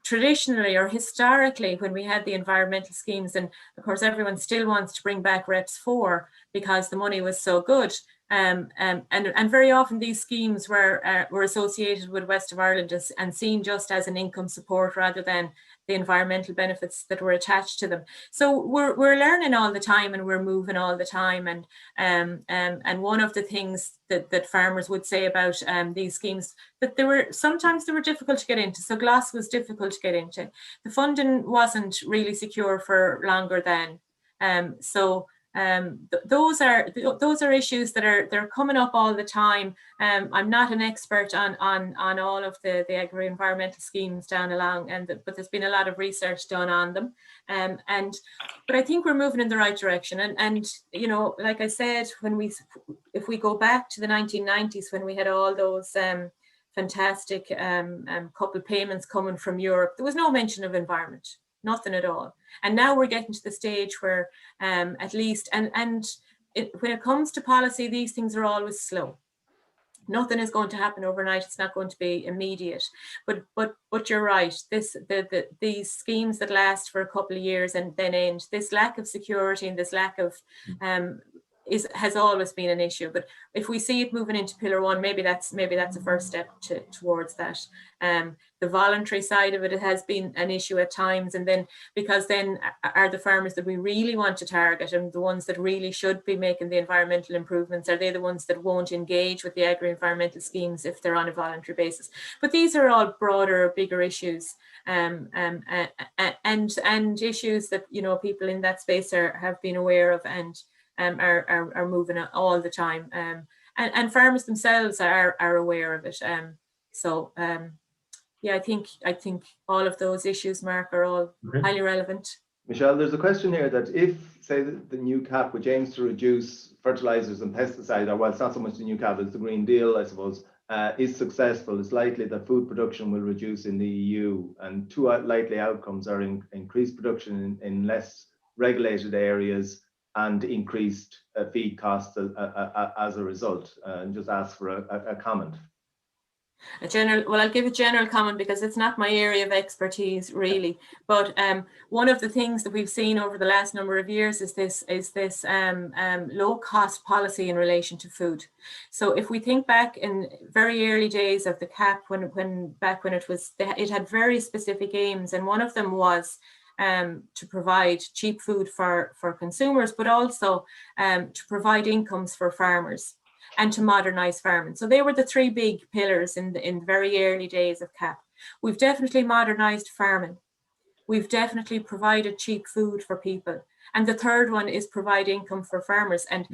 traditionally or historically, when we had the environmental schemes, and of course everyone still wants to bring back Reps 4 because the money was so good. And very often these schemes were associated with West of Ireland and seen just as an income support rather than the environmental benefits that were attached to them. So we're learning all the time, and we're moving all the time. And one of the things that farmers would say about these schemes, that sometimes they were difficult to get into. So GLAS was difficult to get into. The funding wasn't really secure for longer than. Those are issues that they're coming up all the time. I'm not an expert on all of the agri-environmental schemes down along, but there's been a lot of research done on them. But I think we're moving in the right direction. And you know, like I said, if we go back to the 1990s, when we had all those fantastic coupled payments coming from Europe, there was no mention of environment. Nothing at all. And now we're getting to the stage where at least, when it comes to policy, these things are always slow. Nothing is going to happen overnight. It's not going to be immediate. But you're right. These schemes that last for a couple of years and then end, this lack of security and this lack of has always been an issue. But if we see it moving into Pillar 1, maybe that's a first step towards that. The voluntary side of it has been an issue at times, and then because then are the farmers that we really want to target, and the ones that really should be making the environmental improvements, are they the ones that won't engage with the agri-environmental schemes if they're on a voluntary basis? But these are all broader, bigger issues, and issues that, you know, people in that space have been aware of and are moving all the time, and farmers themselves are aware of it. Yeah, I think all of those issues, Mark, are all highly relevant. Michelle, there's a question here that if, say, the new CAP, which aims to reduce fertilizers and pesticides, or well, it's not so much the new CAP, it's the Green Deal, I suppose, is successful, it's likely that food production will reduce in the EU, and two likely outcomes are increased production in less regulated areas and increased feed costs as a result. And just ask for a comment. I'll give a general comment because it's not my area of expertise really. But one of the things that we've seen over the last number of years is this low cost policy in relation to food. So if we think back in very early days of the CAP, when it had very specific aims, and one of them was to provide cheap food for consumers, but also to provide incomes for farmers and to modernise farming. So they were the three big pillars in the very early days of CAP. We've definitely modernised farming. We've definitely provided cheap food for people. And the third one is provide income for farmers. And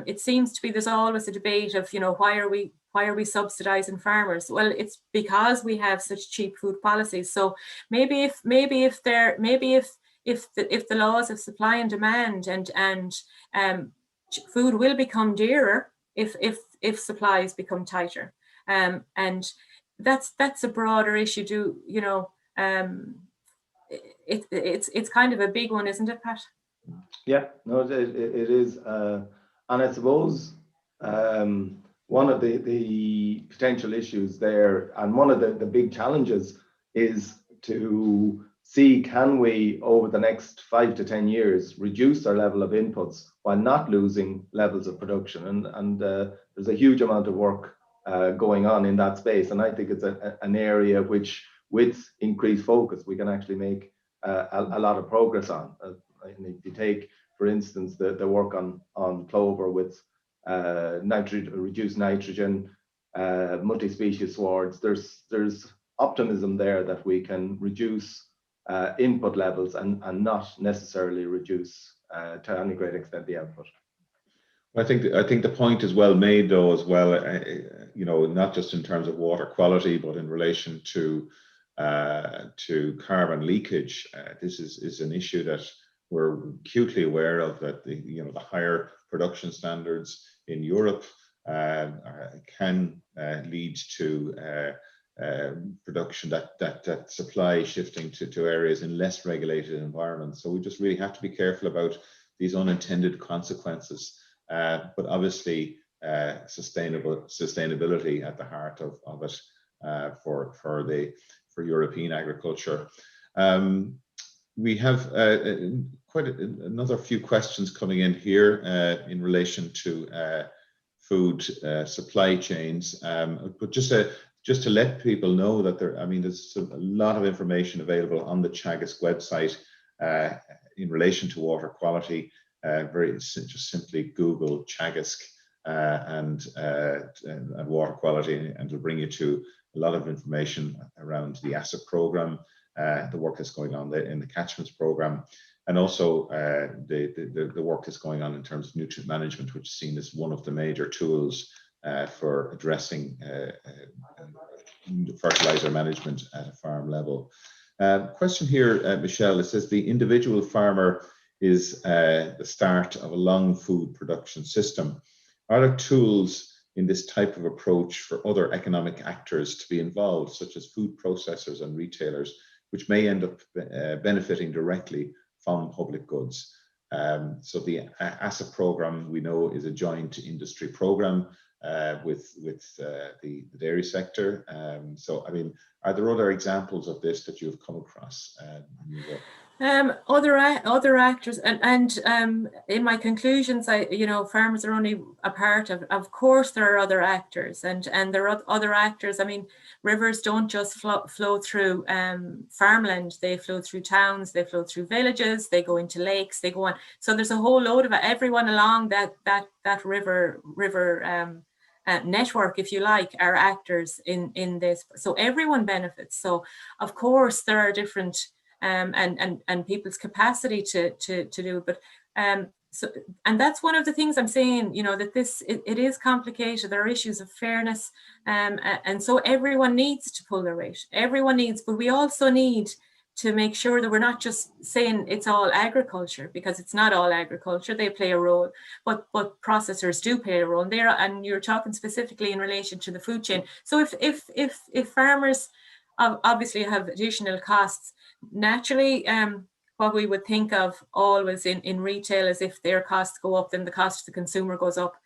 it seems to be there's always a debate of, you know, why are we subsidising farmers? Well, it's because we have such cheap food policies. So maybe if the laws of supply and demand and food will become dearer if supplies become tighter, and that's a broader issue. It's kind of a big one, isn't it, Pat? Yeah, no, it is, and I suppose one of the potential issues there, and one of the big challenges, is to see, can we over the next 5 to 10 years reduce our level of inputs while not losing levels of production, and there's a huge amount of work going on in that space, and I think it's an area which, with increased focus, we can actually make a lot of progress on. If you take, for instance, the work on clover with reduced nitrogen, multi-species swards, there's optimism there that we can reduce input levels and not necessarily reduce to any great extent the output. I think the point is well made, though, as well. You know, not just in terms of water quality, but in relation to carbon leakage. This is an issue that we're acutely aware of. That the higher production standards in Europe can lead to production that supply shifting to areas in less regulated environments. So we just really have to be careful about these unintended consequences. But obviously, sustainability at the heart of it for European agriculture. We have quite another few questions coming in here in relation to food supply chains. But just to let people know that there's a lot of information available on the Teagasc website in relation to water quality. Just simply Google Teagasc and water quality, and it'll bring you to a lot of information around the ACP program, the work that's going on in the catchments program, and also the work that's going on in terms of nutrient management, which is seen as one of the major tools for addressing fertilizer management at a farm level. Question here, Michelle, it says the individual farmer is the start of a long food production system. Are there tools in this type of approach for other economic actors to be involved, such as food processors and retailers, which may end up benefiting directly from public goods? So the ACP program, we know, is a joint industry program with the dairy sector. So, I mean, are there other examples of this that you've come across in your work? Other actors, and in my conclusions, farmers are only a part of. Of course, there are other actors, and there are other actors. I mean, rivers don't just flow through farmland; they flow through towns, they flow through villages, they go into lakes, they go on. So there's a whole load of everyone along that river network, if you like, are actors in this. So everyone benefits. So of course there are different. And people's capacity to do it, but and that's one of the things I'm saying, that it is complicated. There are issues of fairness, and so everyone needs to pull their weight. Everyone needs, but we also need to make sure that we're not just saying it's all agriculture, because it's not all agriculture. They play a role, but processors do play a role, and you're talking specifically in relation to the food chain. So if farmers obviously have additional costs, naturally, what we would think of always in retail is if their costs go up, then the cost to the consumer goes up.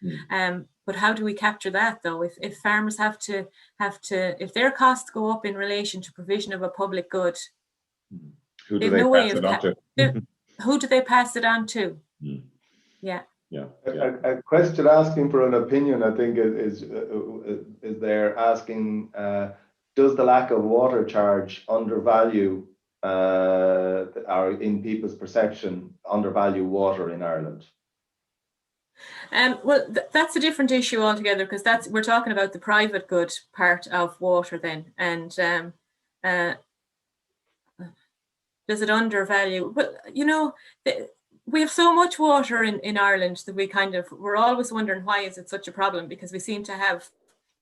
But how do we capture that, though? If farmers have to, if their costs go up in relation to provision of a public good, who do they pass it on to? Who do they pass it on to? Yeah. A question asking for an opinion, I think, is they're asking, does the lack of water charge undervalue, or in people's perception, undervalue water in Ireland? Well, that's a different issue altogether, because we're talking about the private good part of water then, and does it undervalue? Well, we have so much water in Ireland that we're always wondering, why is it such a problem? Because we seem to have,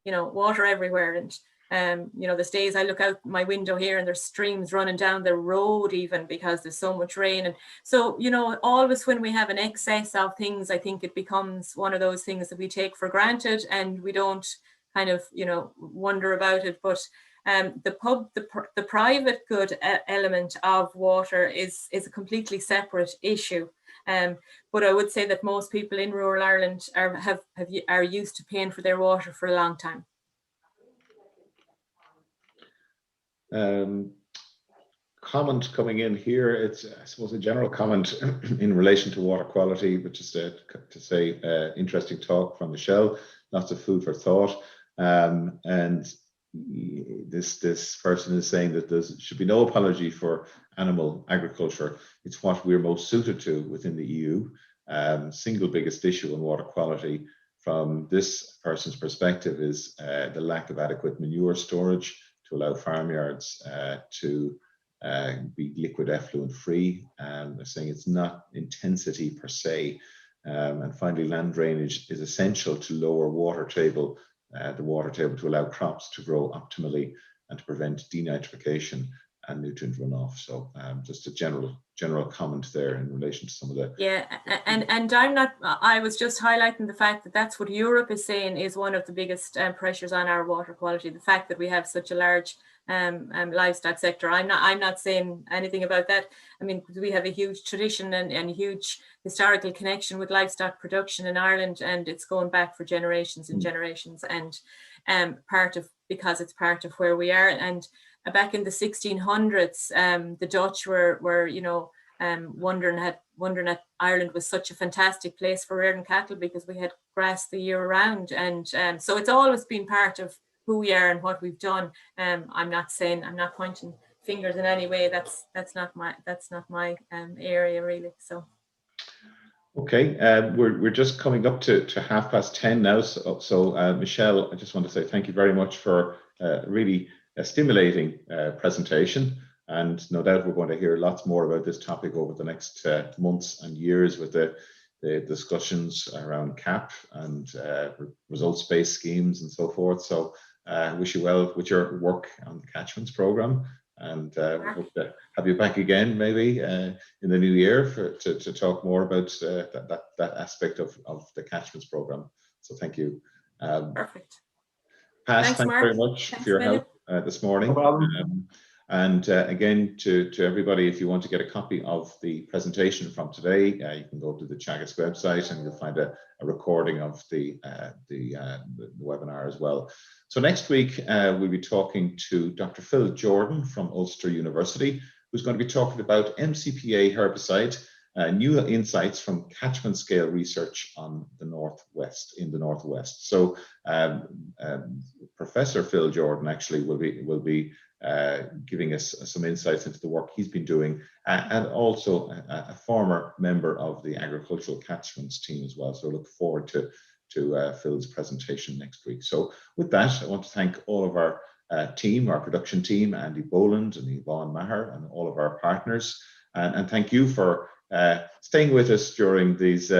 water everywhere, and there's days I look out my window here and there's streams running down the road, even because there's so much rain. And so, always when we have an excess of things, I think it becomes one of those things that we take for granted and we don't kind of, wonder about it. But the private good element of water is a completely separate issue. But I would say that most people in rural Ireland are used to paying for their water for a long time. Comment coming in here. It's, I suppose, a general comment in relation to water quality, but just to say, interesting talk from Michelle. Lots of food for thought. And this person is saying that there should be no apology for animal agriculture. It's what we're most suited to within the EU. Single biggest issue in water quality from this person's perspective is the lack of adequate manure storage to allow farmyards to be liquid effluent free. They're saying it's not intensity per se. And finally, land drainage is essential to lower the water table to allow crops to grow optimally and to prevent denitrification and nutrient runoff. So just a general comment there in relation to some of the... Yeah, and I was just highlighting the fact that that's what Europe is saying is one of the biggest pressures on our water quality, the fact that we have such a large livestock sector. I'm not saying anything about that. I mean, we have a huge tradition and huge historical connection with livestock production in Ireland, and it's going back for generations and generations, and because it's part of where we are. And back in the 1600s, the Dutch were wondering that Ireland was such a fantastic place for rearing cattle because we had grass the year round, and so it's always been part of who we are and what we've done. I'm not pointing fingers in any way. That's not my area really. So. Okay, we're just coming up to 10:30 now. So Michelle, I just want to say thank you very much for really a stimulating presentation, and no doubt we're going to hear lots more about this topic over the next months and years with the discussions around CAP and results-based schemes and so forth. So I wish you well with your work on the catchments program, and we hope to have you back again maybe in the new year to talk more about that aspect of the catchments program. So thank you. Perfect. Pat, thanks very much for your help this morning. No problem. And again, to everybody, if you want to get a copy of the presentation from today, you can go to the Teagasc website and you'll find a recording of the webinar as well. So next week, we'll be talking to Dr. Phil Jordan from Ulster University, who's going to be talking about MCPA herbicide, new insights from catchment scale research on the in the Northwest. So Professor Phil Jordan actually will be giving us some insights into the work he's been doing, and also a former member of the agricultural catchments team as well. So look forward to Phil's presentation next week. So with that, I want to thank all of our team, our production team, Andy Boland and Yvonne Maher, and all of our partners. And thank you for staying with us during these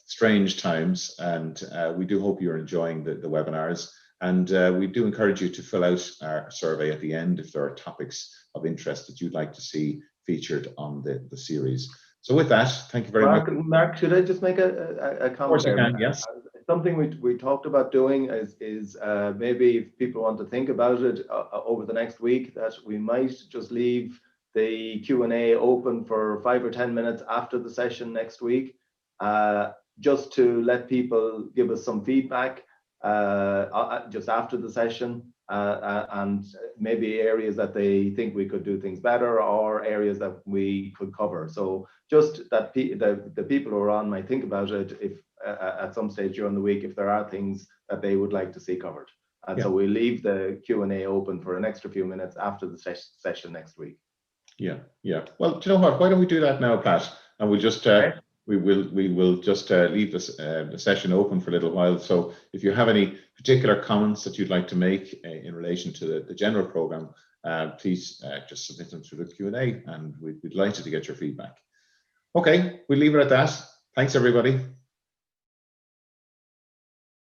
strange times. And we do hope you're enjoying the webinars. And we do encourage you to fill out our survey at the end if there are topics of interest that you'd like to see featured on the series. So with that, thank you very much. Mark, should I just make a comment? Of course you can, yes. Something we talked about doing is maybe if people want to think about it over the next week, that we might just leave the Q&A open for 5 or 10 minutes after the session next week, just to let people give us some feedback just after the session, and maybe areas that they think we could do things better, or areas that we could cover. So just that the people who are on might think about it if at some stage during the week, if there are things that they would like to see covered. And so we'll leave the Q&A open for an extra few minutes after the session next week. Yeah. Well, do you know what? Why don't we do that now, Pat? And we'll just we will just leave this the session open for a little while. So if you have any particular comments that you'd like to make in relation to the general program, please just submit them through the Q&A, and we'd be delighted to get your feedback. Okay, we'll leave it at that. Thanks, everybody.